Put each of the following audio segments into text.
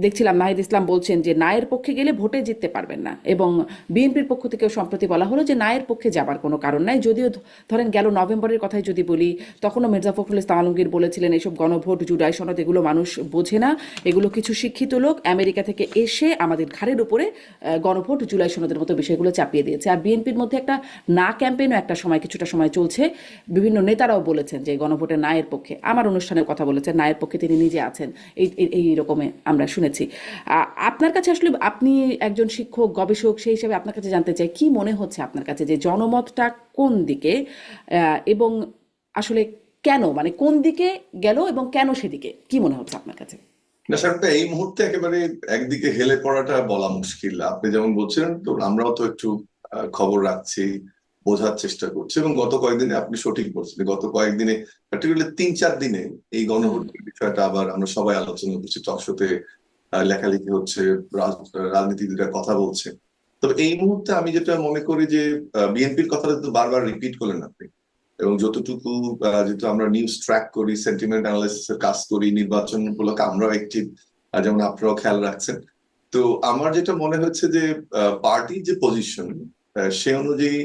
দেখছিলাম নাহিদ ইসলাম বলছেন যে নায়ের পক্ষে গেলে ভোটে জিততে পারবেন না, এবং বিএনপির পক্ষ থেকেও সম্প্রতি বলা হলো যে নায়ের পক্ষে যাবার কোনো কারণ নাই। যদিও ধরেন গেল নভেম্বরের কথাই যদি বলি, তখনও মির্জা ফখরুল ইসলাম আলমগীর বলেছিলেন এসব গণভোট জুলাই সনদ এগুলো মানুষ বোঝে না, এগুলো কিছু শিক্ষিত লোক আমেরিকা থেকে এসে আমাদের ঘাড়ের উপরে গণভোট জুলাই সনদের মতো বিষয়গুলো চাপিয়ে দিয়েছে। আর বিএনপির মধ্যে একটা না ক্যাম্পেইনও একটা সময় কিছুটা সময় চলছে, বিভিন্ন নেতারাও বলেছেন যে গণভোটের নায়ের পক্ষে, আমার অনুষ্ঠানের কথা বলেছেন নায়ের পক্ষে তিনি নিজে আছেন, এই রকমে আমরা শুনেছি। আপনার কাছে আসলে, আপনি একজন শিক্ষক গবেষক, সেই হিসাবে আপনার কাছে জানতে চাই কি মনে হচ্ছে আপনার কাছে যে জনমতটা কোন দিকে, এবং আসলে কেন, মানে কোন দিকে গেল এবং কেন সেদিকে, কি মনে হচ্ছে আপনার কাছে? না স্যারটা এই মুহূর্তে একেবারে একদিকে হেলে পড়াটা বলা মুশকিল। আপনি যেমন বলছিলেন, তো আমরাও তো একটু খবর রাখছি, বোঝার চেষ্টা করছি, এবং গত কয়েকদিনে আপনি সঠিক বলছেন, গত কয়েকদিনে পার্টিকুলারলি 3-4 দিনে এই গণভোটের বিষয়টা আবার আমরা সবাই আলোচনা করছি, টকশোতে লেখালেখি হচ্ছে, রাজনীতিবিদরা কথা বলছে। তবে এই মুহূর্তে আমি যেটা মনে করি যে বিএনপির কথাটা তো বারবার রিপিট করলেন আপনি, এবং যতটুকু যেহেতু আমরা নিউজ ট্র্যাক করি, সেন্টিমেন্ট অ্যানালাইসিস এর কাজ করি, নির্বাচন উপলক্ষে আমরাও একটি, যেমন আপনারাও খেয়াল রাখছেন। তো আমার যেটা মনে হচ্ছে যে পার্টির যে পজিশন সে অনুযায়ী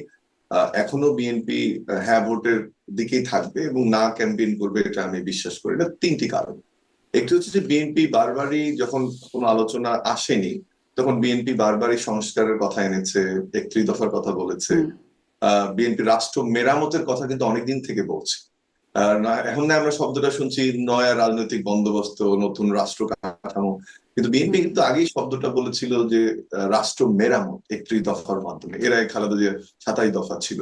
এখনো বিএনপি হ্যাঁ ভোটের দিকেই থাকবে এবং না ক্যাম্পেইন করবে, এটা আমি বিশ্বাস করি না। 3টি কারণ। একটি হচ্ছে যে বিএনপি বারবারই যখন কোনো আলোচনা আসেনি তখন বিএনপি বারবারই সংস্কারের কথা এনেছে, 31 দফার কথা বলেছে। বিএনপি রাষ্ট্র মেরামতের কথা কিন্তু অনেকদিন থেকে বলছে। এখন না আমরা শব্দটা শুনছি নয়া রাজনৈতিক বন্দোবস্ত, নতুন রাষ্ট্র কাঠামো, কিন্তু বিএনপি কিন্তু আগেই শব্দটা বলেছিল যে রাষ্ট্র মেরামত 31 দফার মাধ্যমে। এর আগে খালেদা জিয়ার 27 দফা ছিল,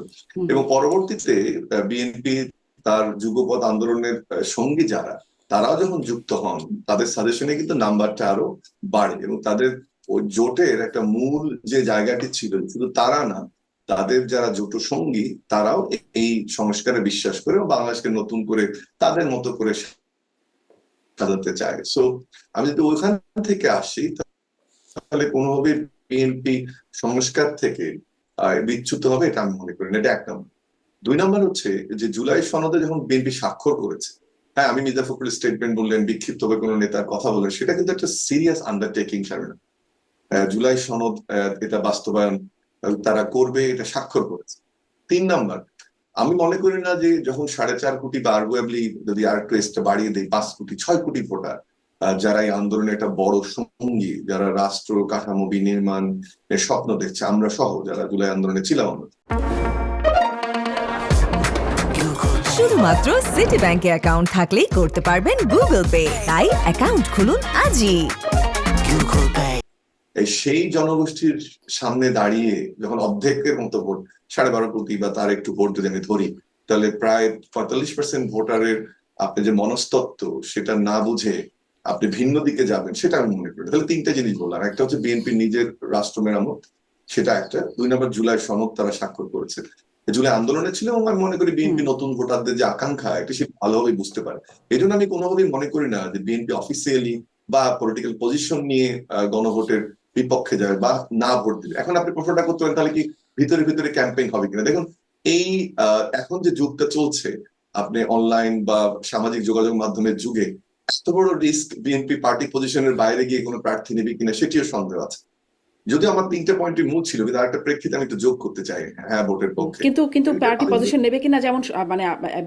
এবং পরবর্তীতে বিএনপি তার যুগপৎ আন্দোলনের সঙ্গী যারা, তারাও যখন যুক্ত হন তাদের সাজেশনে কিন্তু নাম্বারটা আরো বাড়ে, এবং তাদের ওই জোটের একটা মূল যে জায়গাটি ছিল, শুধু তারা না, তাদের যারা জোট সঙ্গী তারাও এই সংস্কারে বিশ্বাস করে এবং বাংলাদেশকে নতুন করে তাদের মতো করে সাজাতে চায়। সো আমি যদি ওইখান থেকে আসি, তাহলে কোনোভাবে বিএনপি সংস্কার থেকে বিচ্যুত হবে এটা আমি মনে করি না। এটা 1 নম্বর। 2 নম্বর হচ্ছে যে জুলাই সনদে যখন বিএনপি স্বাক্ষর করেছে, হ্যাঁ আমি মির্জা ফখরুল স্টেটমেন্ট বললেন, বিক্ষিপ্ত হবে কোনো নেতার কথা বললেন, সেটা কিন্তু একটা সিরিয়াস আন্ডারটেকিং সামনে। জুলাই সনদ এটা বাস্তবায়ন তারা করবে, এটা স্বাক্ষর করেছে। 3 নম্বর, আমি মনে করি না যে যখন 4.5 কোটি বা আর্গুয়েবলি যদি আর একটু এসটা বাড়িয়ে দেয় 5 কোটি 6 কোটি ভোটার যারা এই আন্দোলনে একটা বড় সঙ্গী, যারা রাষ্ট্র কাঠামো বিনির্মাণ স্বপ্ন দেখছে, আমরা সহ যারা জুলাই আন্দোলনে ছিলাম আমরা। শুধুমাত্র সিটি ব্যাংকে অ্যাকাউন্ট থাকলেই করতে পারবেন গুগল পে, তাই অ্যাকাউন্ট খুলুন আজই। সেই জনগোষ্ঠীর সামনে দাঁড়িয়ে যখন অর্ধেকের মতো ভোট, 12.5 কোটি বা তার একটু ভোট যদি আমি ধরি, তাহলে প্রায় 45% ভোটারের আপনি যে মনস্তত্ত্ব সেটা না বুঝে আপনি ভিন্ন দিকে যাবেন, সেটা আমি মনে করি। তাহলে 3টা জিনিস বললাম, একটা হচ্ছে বিএনপি নিজের রাষ্ট্র মেরামত, সেটা একটা। 2 নম্বর, জুলাই সনদ তারা স্বাক্ষর করেছে, জুলাই আন্দোলনে ছিল, এবং আমি মনে করি বিএনপি নতুন ভোটারদের যে আকাঙ্ক্ষা এটা সে ভালোভাবে বুঝতে পারে। এই জন্য আমি কোনোভাবেই মনে করি না যে বিএনপি অফিসিয়ালি বা পলিটিক্যাল পজিশন নিয়ে গণভোটের বিপক্ষে যাবে বা না ভোট দিবে। এখন আপনি প্রশ্নটা করতে পারেন তাহলে কি ভিতরে ভিতরে ক্যাম্পেইন হবে কিনা। দেখুন এই এখন যে যুগটা চলছে, আপনি অনলাইন বা সামাজিক যোগাযোগ মাধ্যমের যুগে এত বড় রিস্ক বিএনপি পার্টি পজিশনের বাইরে গিয়ে কোনো প্রার্থী নেবে কিনা সেটিও সন্দেহ আছে। যদিও আমার 3টে পয়েন্টের মূল ছিল, কিন্তু আরেকটা প্রেক্ষিতে আমি একটু যোগ করতে চাই হ্যাঁ ভোটের পক্ষে। কিন্তু পার্টি পজিশন নেবে কিনা, যেমন মানে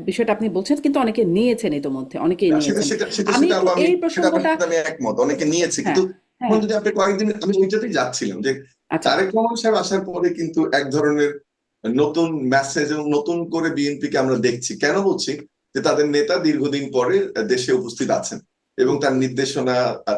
বিষয়টা আপনি বলছেন, কিন্তু অনেকে নিয়েছেন, ইতোমধ্যে অনেকেই নিয়েছেন। আমি এই প্রসঙ্গটা, আমি একমত, অনেকে নিয়েছে, হ্যাঁ কিন্তু এখন হ্যাঁ, যদি আপনি কয়েকদিন, আমি ওইটাতেই যাচ্ছিলাম যে আচ্ছা, তারেক রহমান সাহেব আসার পরে কিন্তু এক ধরনের নতুন মেসেজ এবং নতুন করে বিএনপি কে আমরা দেখছি। কেন বলছি? যে তাদের নেতা দীর্ঘদিন পরে দেশে উপস্থিত আছেন, এবং তার নির্দেশনা,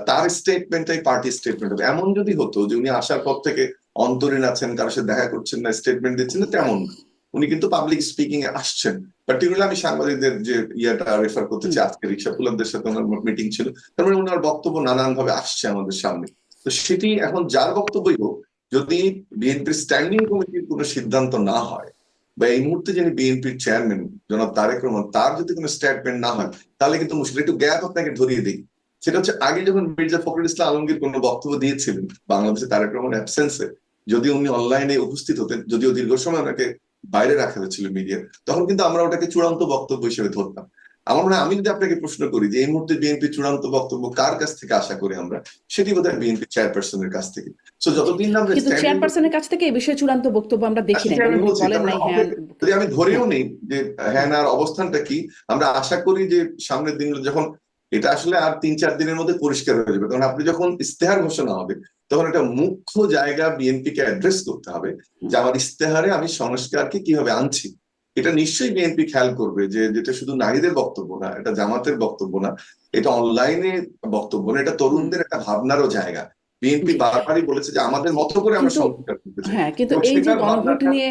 তার স্টেটমেন্টটাই পার্টি স্টেটমেন্ট হবে। এমন যদি হতো যে উনি আসার পর থেকে অন্তরীণ আছেন, কারোর সাথে দেখা করছেন না, স্টেটমেন্ট দিচ্ছেন না, তেমন না। উনি কিন্তু পাবলিক স্পিকিং এ আসছেন। পার্টিকুলারলি আমি সাংবাদিকদের যে ইয়াটা রেফার করতে চাই, আজকে রিক্সা পুলারদের সাথে ওনার মিটিং ছিল, তার মানে ওনার বক্তব্য নানান ভাবে আসছে আমাদের সামনে। তো সেটি এখন যার বক্তব্যই হোক, যদি বিএনপির স্ট্যান্ডিং কমিটির কোনো সিদ্ধান্ত না হয়, বা এই মুহূর্তে যিনি বিএনপির চেয়ারম্যান জনাব তারেক রহমান, তার যদি কোনো স্টেটমেন্ট না হয়, তাহলে কিন্তু মুশকিল। একটু গ্যাপ আপনাকে ধরিয়ে দিই, সেটা হচ্ছে আগে যখন মির্জা ফখরুল ইসলাম আলমগীর কোনো বক্তব্য দিয়েছিলেন বাংলাদেশে তারেক রহমান অ্যাবসেন্সে, যদি উনি অনলাইনে উপস্থিত হতেন, যদিও দীর্ঘ সময় ওনাকে বাইরে রাখা হয়েছিল মিডিয়া, তখন কিন্তু আমরা ওটাকে চূড়ান্ত বক্তব্য হিসেবে ধরতাম। আমার মনে হয় আমি যদি আপনাকে প্রশ্ন করি যে এই মুহূর্তে বিএনপি চূড়ান্ত বক্তব্য কার কাছ থেকে আশা করি আমরা, সেটি বোধহয় বিএনপি চেয়ারপারসনের কাছ থেকে। সো যতদিন না আমরা কিন্তু standing- চেয়ারপারসনের কাছ থেকে এই বিষয়ে চূড়ান্ত বক্তব্য আমরা দেখি নাই, সেটা আমি উনি বলছি, বলেন তার নাই মানে হ্যাঁ যদি আমি ধরেও নেই যে হ্যাঁ না অবস্থানটা কি, আমরা আশা করি যে সামনের দিনগুলো যখন এটা আসলে আর 3-4 দিনের মধ্যে পরিষ্কার হয়ে যাবে, কারণ আপনি যখন ইস্তেহার ঘোষণা হবে তখন একটা মুখ্য জায়গা বিএনপি কে অ্যাড্রেস করতে হবে যে আমার ইস্তেহারে আমি সংস্কারকে কিভাবে আনছি। এটা নিশ্চয়ই বিএনপি খেয়াল করবে যে যেটা শুধু নারীদের বক্তব্য না, এটা জামাতের বক্তব্য না, এটা অনলাইনে বক্তব্য না, এটা তরুণদের একটা ভাবনারও জায়গা। বিএনপি বারবারই বলেছে যে আমাদের মতো করে আমরা কিন্তু- সংস্কার করতে চাই। হ্যাঁ, কিন্তু এবং এই যে সেটার গণভোট ভাবনাটা- নিয়ে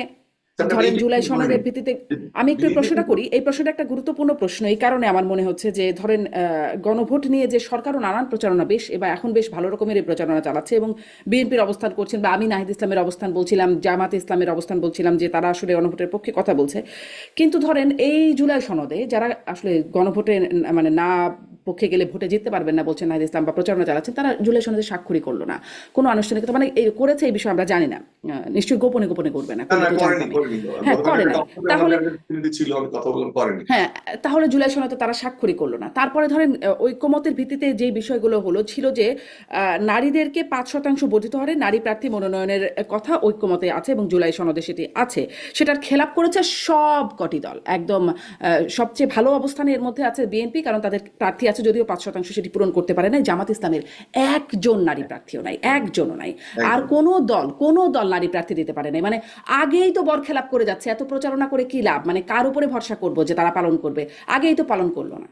সেটা ধরেন BJP জুলাই করে সনদের নি। ভিত্তিতে আমি একটু এই BJP প্রশ্নটা করি, এই প্রশ্নটা একটা গুরুত্বপূর্ণ প্রশ্ন এই কারণে আমার মনে হচ্ছে যে ধরেন গণভোট নিয়ে যে সরকারও নানান প্রচারণা বেশ এবার এখন বেশ ভালো রকমের এই প্রচারণা চালাচ্ছে এবং বিএনপির অবস্থান করছেন বা আমি নাহিদ ইসলামের অবস্থান বলছিলাম, জামাতে ইসলামের অবস্থান বলছিলাম যে তারা আসলে গণভোটের পক্ষে কথা বলছে। কিন্তু ধরেন এই জুলাই সনদে যারা আসলে গণভোটে মানে না পক্ষে গেলে ভোটে জিততে পারবেন না বলছেন নাহিদ ইসলাম বা প্রচারণা চালাচ্ছেন, তারা জুলাই সনদে স্বাক্ষরই করলো না, কোনো আনুষ্ঠানিকতা মানে এই করেছে এই বিষয়ে আমরা জানি না, নিশ্চয়ই গোপনে গোপনে করবে না, না, না, করলে তো করেনি, জানতামই। করেনি। হ্যাঁ, গতকাল করে একটা নাই। ডক্টর তাহলে আমাদের প্রতিনিধি ছিল, আমি কথা বললাম, করেনি। হ্যাঁ, তাহলে জুলাই সনদে তারা স্বাক্ষরই করলো না। তারপরে ধরেন ঐক্যমতের ভিত্তিতে যে বিষয়গুলো হলো ছিল যে নারীদেরকে 5% বর্ধিত হারে নারী প্রার্থী মনোনয়নের কথা ঐক্যমতে আছে এবং জুলাই সনদে সেটি আছে। সেটার খেলাপ করেছে সব কটি দল, একদম সবচেয়ে ভালো অবস্থানে এর মধ্যে আছে বিএনপি, কারণ তাদের প্রার্থী আছে যদিও 5% সেটি পূরণ করতে পারে নাই। জামাত ইসলামের একজন নারী প্রার্থীও নাই, একজনও নাই। আর কোনো দল নারী প্রার্থী দিতে পারে নাই। মানে আগেই তো বরখেলাপ করে যাচ্ছে, এত প্রচারণা করে কি লাভ, মানে কার উপরে ভরসা করবো যে তারা পালন করবে, আগেই তো পালন করলো না।